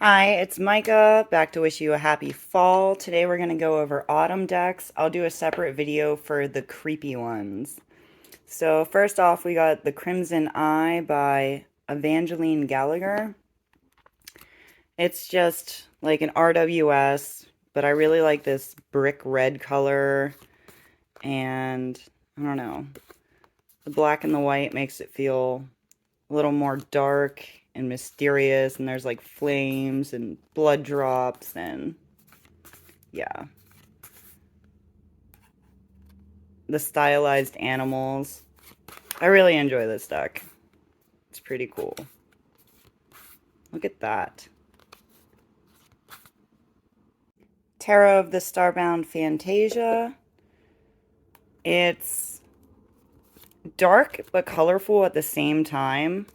Hi, it's Micah, back to wish you a happy fall. Today we're going to go over autumn decks. I'll do a separate video for the creepy ones. So first off, we got The Crimson Eye by Evangeline Gallagher. It's just like an RWS, but I really like this brick red color, and I don't know, the black and the white makes it feel a little more dark and mysterious, and there's like flames and blood drops, and yeah, the stylized animals. I really enjoy this deck. It's pretty cool. Look at that. Tarot of the Starbound Fantasia. It's dark but colorful at the same time.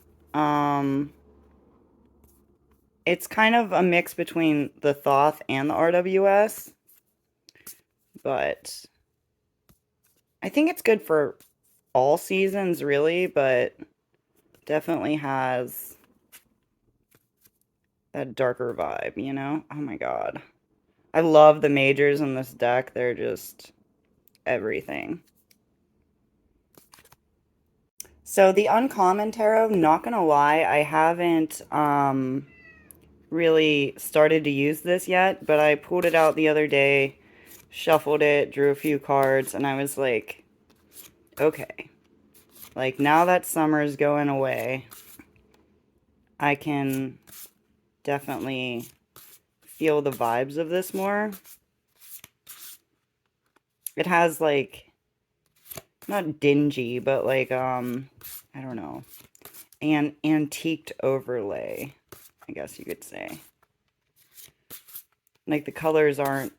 It's kind of a mix between the Thoth and the RWS, but I think it's good for all seasons, really, but definitely has that darker vibe, you know? Oh my god. I love the majors in this deck. They're just everything. So the uncommon tarot, not gonna lie, I haven't really started to use this yet, but I pulled it out the other day, shuffled it, drew a few cards, and I was like, okay, like now that summer's going away, I can definitely feel the vibes of this more. It has like, not dingy, but like, I don't know, an antiqued overlay, I guess you could say. Like the colors aren't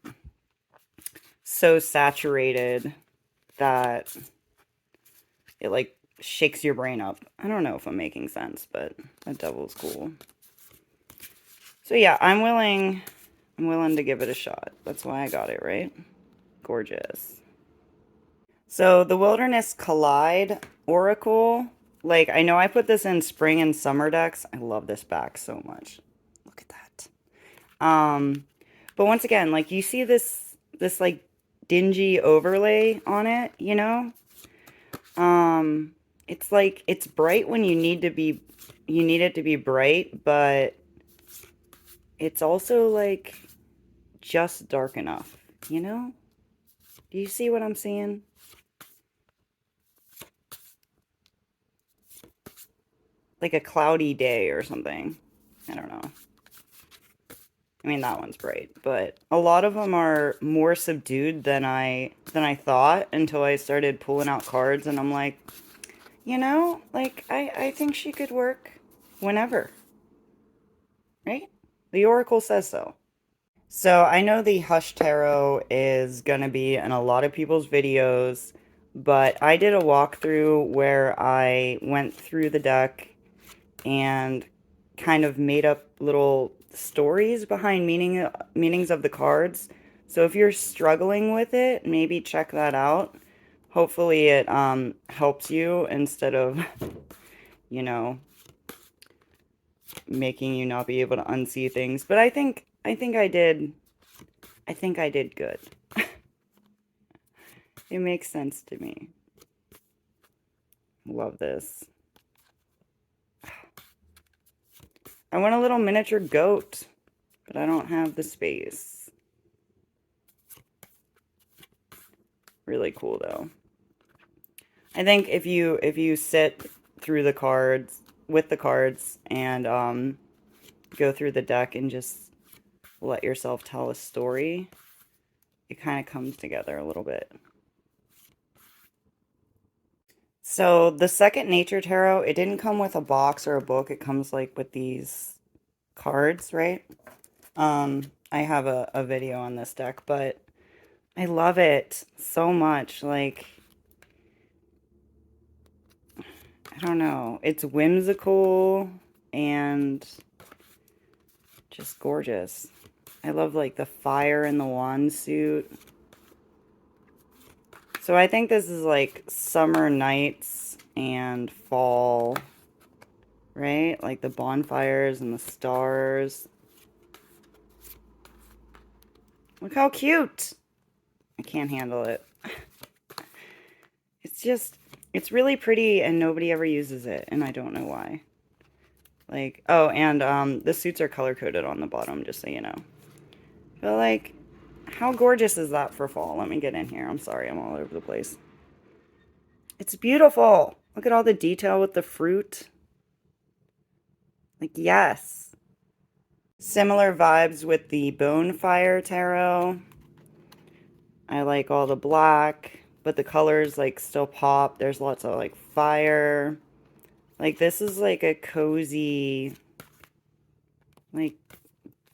so saturated that it like shakes your brain up. I don't know if I'm making sense, but that devil's cool. So yeah, I'm willing to give it a shot. That's why I got it, right? Gorgeous. So the Wilderness Collide Oracle, like I know I put this in spring and summer decks. I love this back so much. Look at that. But once again, like you see this like dingy overlay on it, you know? It's like it's bright when you need it to be bright, but it's also like just dark enough, you know? Do you see what I'm seeing? Like a cloudy day or something. I don't know. I mean, that one's bright, but a lot of them are more subdued than I thought until I started pulling out cards, and I'm like, you know, like I think she could work whenever, right? The Oracle says so. So I know the Hush Tarot is gonna be in a lot of people's videos, but I did a walkthrough where I went through the deck and kind of made up little stories behind meanings of the cards. So if you're struggling with it, maybe check that out. Hopefully it helps you instead of, you know, making you not be able to unsee things. But I think I did good. It makes sense to me. Love this. I want a little miniature goat, but I don't have the space. Really cool though. I think if you sit through the cards with the cards and go through the deck and just let yourself tell a story, it kind of comes together a little bit. So the second Nature Tarot, it didn't come with a box or a book. It comes like with these cards, right? I have a video on this deck, but I love it so much. Like, I don't know. It's whimsical and just gorgeous. I love like the fire in the wand suit. So I think this is like summer nights and fall, right? Like the bonfires and the stars. Look how cute. I can't handle it. It's just, it's really pretty and nobody ever uses it, and I don't know why. Like, oh, and the suits are color-coded on the bottom, just so you know. But, like, how gorgeous is that for fall? Let me get in here. I'm sorry, I'm all over the place. It's beautiful. Look at all the detail with the fruit. Like, yes. Similar vibes with the Bonefire Tarot. I like all the black, but the colors, like, still pop. There's lots of, like, fire. Like, this is, like, a cozy, like,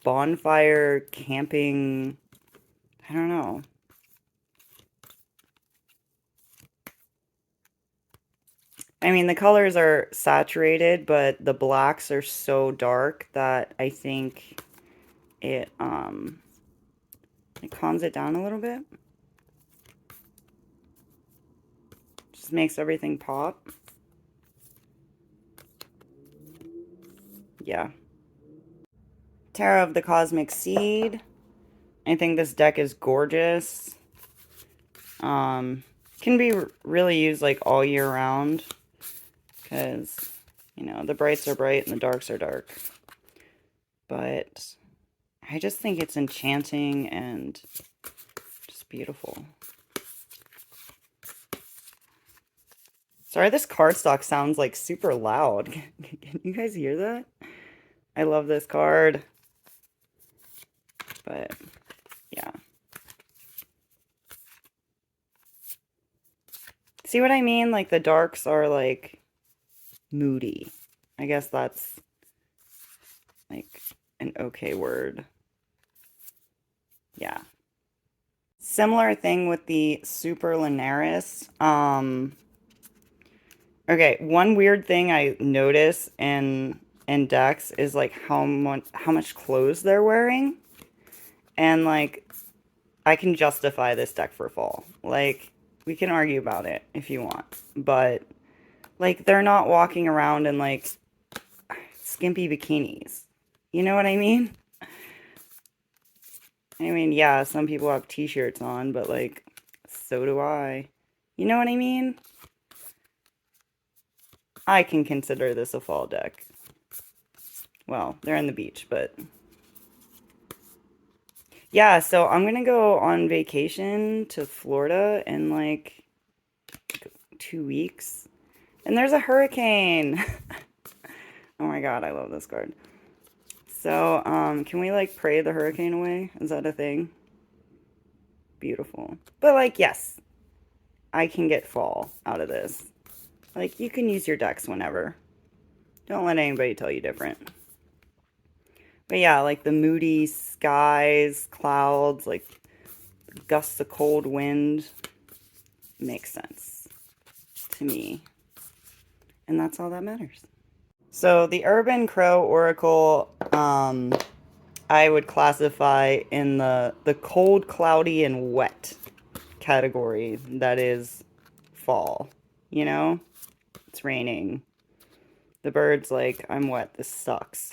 bonfire camping. I don't know. I mean, the colors are saturated, but the blacks are so dark that I think it calms it down a little bit. Just makes everything pop. Yeah. Tarot of the Cosmic Seed. I think this deck is gorgeous. Can be really used like all year round. Because, you know, the brights are bright and the darks are dark. But I just think it's enchanting and just beautiful. Sorry, this cardstock sounds like super loud. Can you guys hear that? I love this card. But, yeah. See what I mean? Like, the darks are, like, moody. I guess that's, like, an okay word. Yeah. Similar thing with the Super Linaris. Okay, one weird thing I notice in decks is, like, how much clothes they're wearing. And, like, I can justify this deck for fall. Like, we can argue about it if you want. But, like, they're not walking around in, like, skimpy bikinis. You know what I mean? I mean, yeah, some people have t-shirts on, but, like, so do I. You know what I mean? I can consider this a fall deck. Well, they're on the beach, but... Yeah, so I'm gonna go on vacation to Florida in, like, 2 weeks. And there's a hurricane! Oh my god, I love this card. So, can we, like, pray the hurricane away? Is that a thing? Beautiful. But, like, yes, I can get fall out of this. Like, you can use your decks whenever. Don't let anybody tell you different. But yeah, like the moody skies, clouds, like gusts of cold wind makes sense to me. And that's all that matters. So the Urban Crow Oracle, I would classify in the cold, cloudy, and wet category. That is fall. You know? It's raining. The bird's like, I'm wet, this sucks.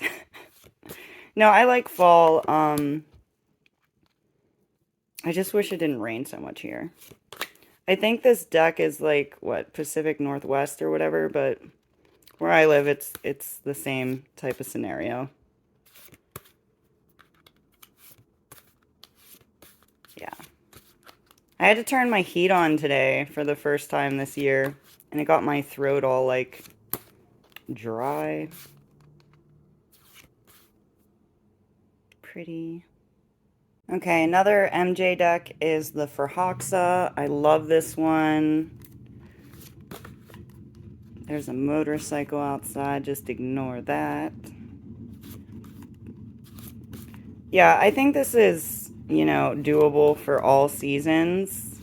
No, I like fall. I just wish it didn't rain so much here. I think this deck is like, what, Pacific Northwest or whatever, but where I live, it's the same type of scenario. Yeah. I had to turn my heat on today for the first time this year, and it got my throat all, like, dry. Pretty. Okay, another MJ deck is the Foroxa. I love this one. There's a motorcycle outside, just ignore that. Yeah, I think this is, you know, doable for all seasons.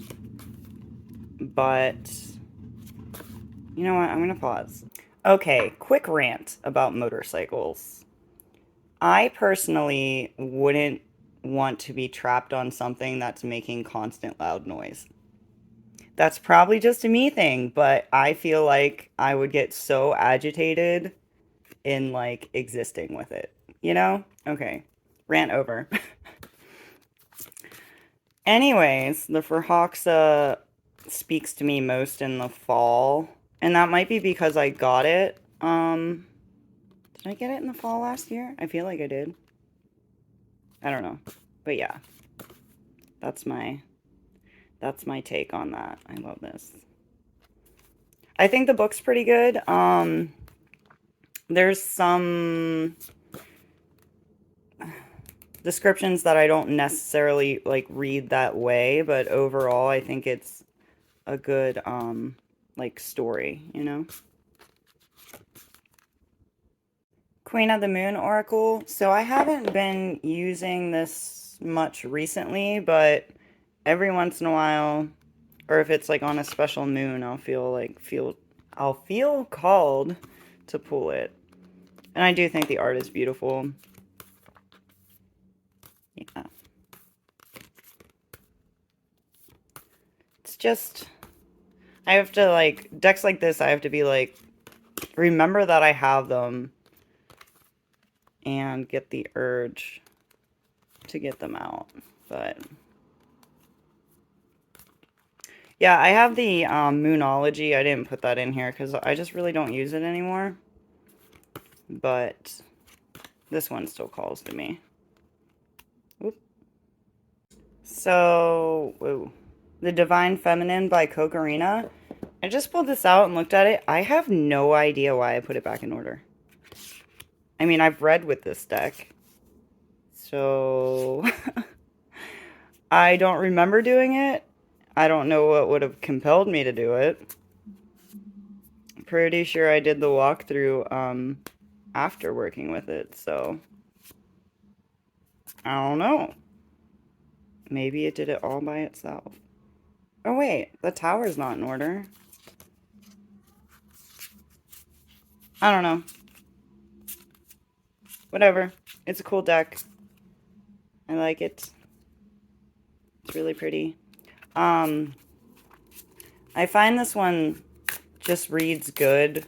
But, you know what, I'm gonna pause. Okay, quick rant about motorcycles. I personally wouldn't want to be trapped on something that's making constant loud noise. That's probably just a me thing, but I feel like I would get so agitated in, like, existing with it. You know? Okay. Rant over. Anyways, the Foroxa speaks to me most in the fall. And that might be because I got it. Did I get it in the fall last year? I feel like I did. I don't know. But yeah. That's my take on that. I love this. I think the book's pretty good. There's some descriptions that I don't necessarily like read that way, but overall I think it's a good like story, you know? Queen of the Moon Oracle. So I haven't been using this much recently, but every once in a while, or if it's like on a special moon, I'll feel called to pull it. And I do think the art is beautiful. Yeah. It's just, I have to like, decks like this, I have to be like, remember that I have them and get the urge to get them out. But yeah, I have the Moonology. I didn't put that in here because I just really don't use it anymore. But this one still calls to me. Oop. So, whoa. The Divine Feminine by Kokarina. I just pulled this out and looked at it. I have no idea why I put it back in order. I mean, I've read with this deck. So, I don't remember doing it. I don't know what would have compelled me to do it. Pretty sure I did the walkthrough after working with it, so I don't know. Maybe it did it all by itself. Oh wait, the tower's not in order. I don't know. Whatever. It's a cool deck. I like it. It's really pretty. I find this one just reads good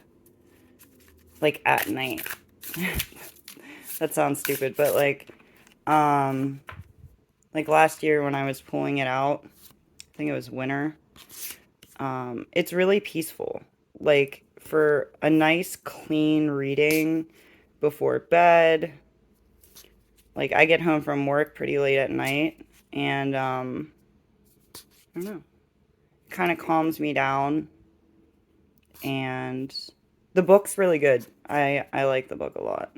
like at night. That sounds stupid, but like last year when I was pulling it out, I think it was winter. It's really peaceful. Like for a nice clean reading before bed. Like I get home from work pretty late at night and I don't know. It kind of calms me down. And the book's really good. I like the book a lot.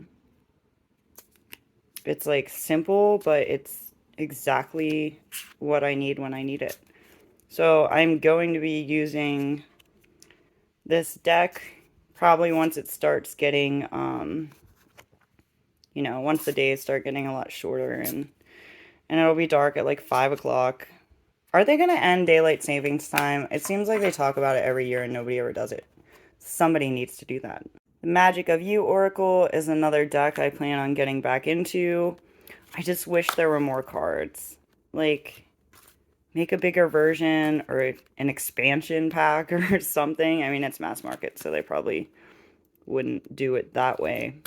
It's like simple, but it's exactly what I need when I need it. So I'm going to be using this deck probably once it starts getting, you know, once the days start getting a lot shorter and it'll be dark at like 5 o'clock. Are they going to end daylight savings time? It seems like they talk about it every year and nobody ever does it. Somebody needs to do that. The Magic of You Oracle is another deck I plan on getting back into. I just wish there were more cards. Like, make a bigger version or an expansion pack or something. I mean, it's mass market, so they probably wouldn't do it that way.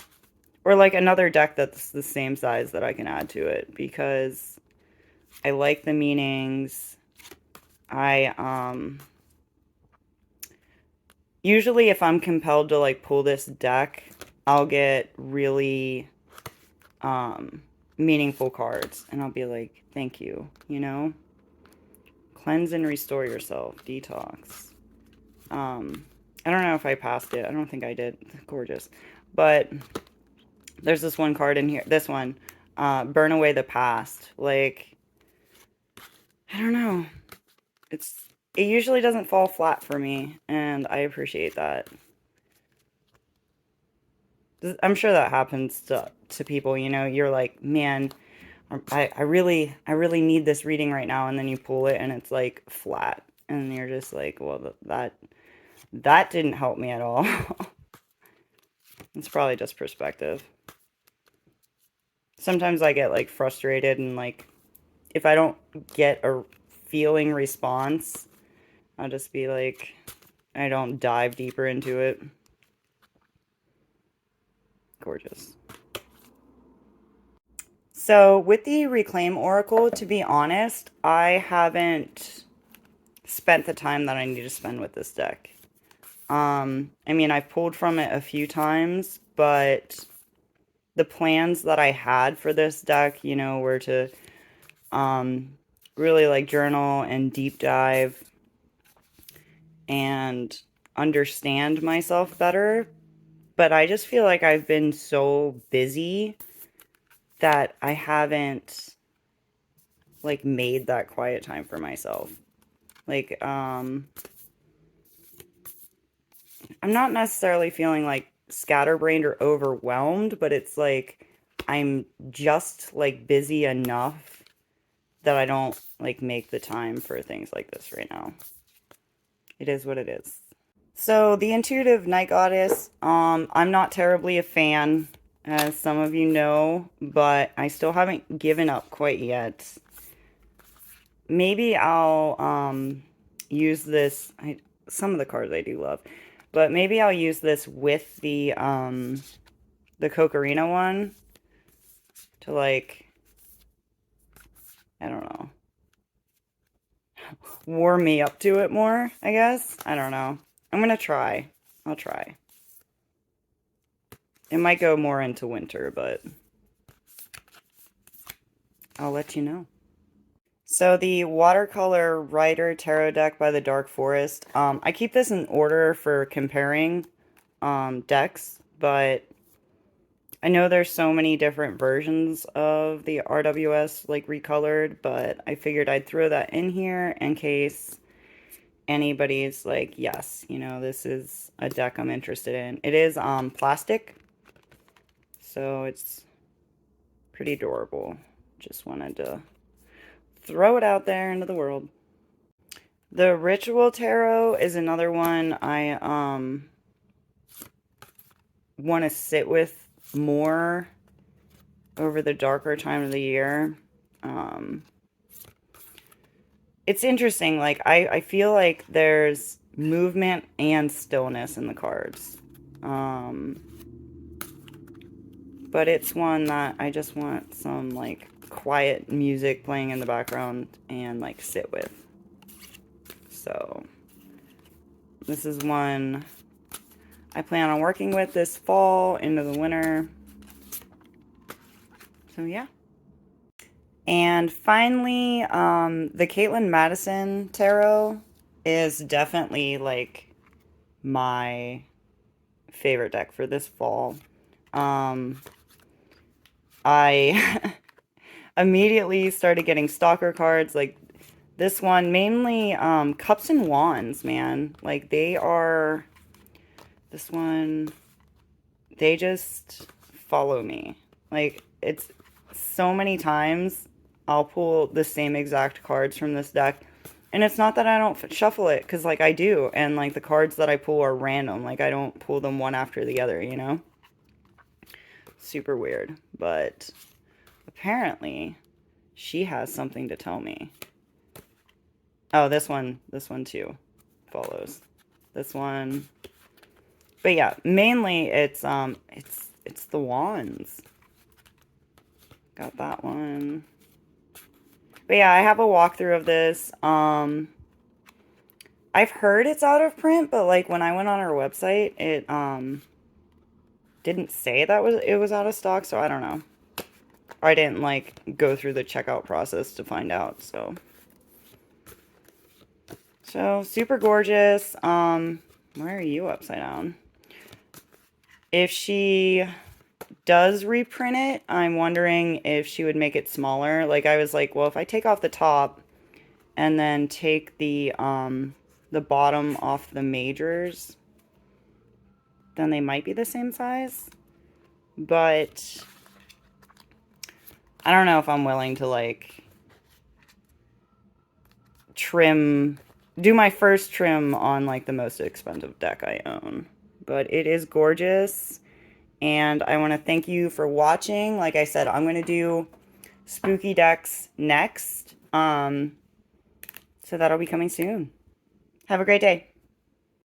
Or like another deck that's the same size that I can add to it because I like the meanings. Usually if I'm compelled to like pull this deck, I'll get really meaningful cards and I'll be like, thank you, you know? Cleanse and restore yourself. Detox. I don't know if I passed it. I don't think I did. Gorgeous. But there's this one card in here. This one. Burn away the past. Like, I don't know. It usually doesn't fall flat for me, and I appreciate that. I'm sure that happens to people, you know, you're like, man, I really need this reading right now, and then you pull it and it's like flat, and you're just like, well, that didn't help me at all. It's probably just perspective. Sometimes I get like frustrated and like if I don't get a feeling response, I'll just be like, I don't dive deeper into it. Gorgeous. So with the Reclaim Oracle, to be honest, I haven't spent the time that I need to spend with this deck. I mean, I've pulled from it a few times, but the plans that I had for this deck, you know, were to really like journal and deep dive and understand myself better. But I just feel like I've been so busy that I haven't like made that quiet time for myself. Like, I'm not necessarily feeling like scatterbrained or overwhelmed, but it's like I'm just like busy enough that I don't like make the time for things like this right now. It is what it is. So the Intuitive Night Goddess, I'm not terribly a fan, as some of you know, but I still haven't given up quite yet. Maybe I'll use this. Some of the cards I do love, but maybe I'll use this with the Kokorina one to like, I don't know, warm me up to it more, I guess. I don't know. I'm gonna try. I'll try. It might go more into winter, but I'll let you know. So the Watercolor Rider Tarot deck by the Dark Forest. I keep this in order for comparing decks, but I know there's so many different versions of the RWS like recolored, but I figured I'd throw that in here in case anybody's like, yes, you know, this is a deck I'm interested in. It is plastic, so it's pretty adorable. Just wanted to throw it out there into the world. The Ritual Tarot is another one I want to sit with more over the darker time of the year. It's interesting. Like, I feel like there's movement and stillness in the cards. But it's one that I just want some, like, quiet music playing in the background and, like, sit with. So, this is one I plan on working with this fall into the winter. So, yeah. And finally, the Caitlyn Madison Tarot is definitely, like, my favorite deck for this fall. I immediately started getting stalker cards, like this one, mainly Cups and Wands, man. Like, they are, this one, they just follow me. Like, it's so many times I'll pull the same exact cards from this deck. And it's not that I don't shuffle it, because, like, I do. And, like, the cards that I pull are random. Like, I don't pull them one after the other, you know? Super weird. But apparently, she has something to tell me. Oh, this one too follows. This one. But yeah, mainly it's the wands. Got that one. But yeah, I have a walkthrough of this. I've heard it's out of print, but like when I went on her website, it didn't say that it was out of stock, so I don't know. I didn't like go through the checkout process to find out, so super gorgeous. Why are you upside down? If she does reprint it, I'm wondering if she would make it smaller. Like, I was like, well, if I take off the top and then take the bottom off the majors, then they might be the same size. But I don't know if I'm willing to, like, do my first trim on, like, the most expensive deck I own. But it is gorgeous. And I want to thank you for watching. Like I said, I'm going to do spooky decks next. So that'll be coming soon. Have a great day.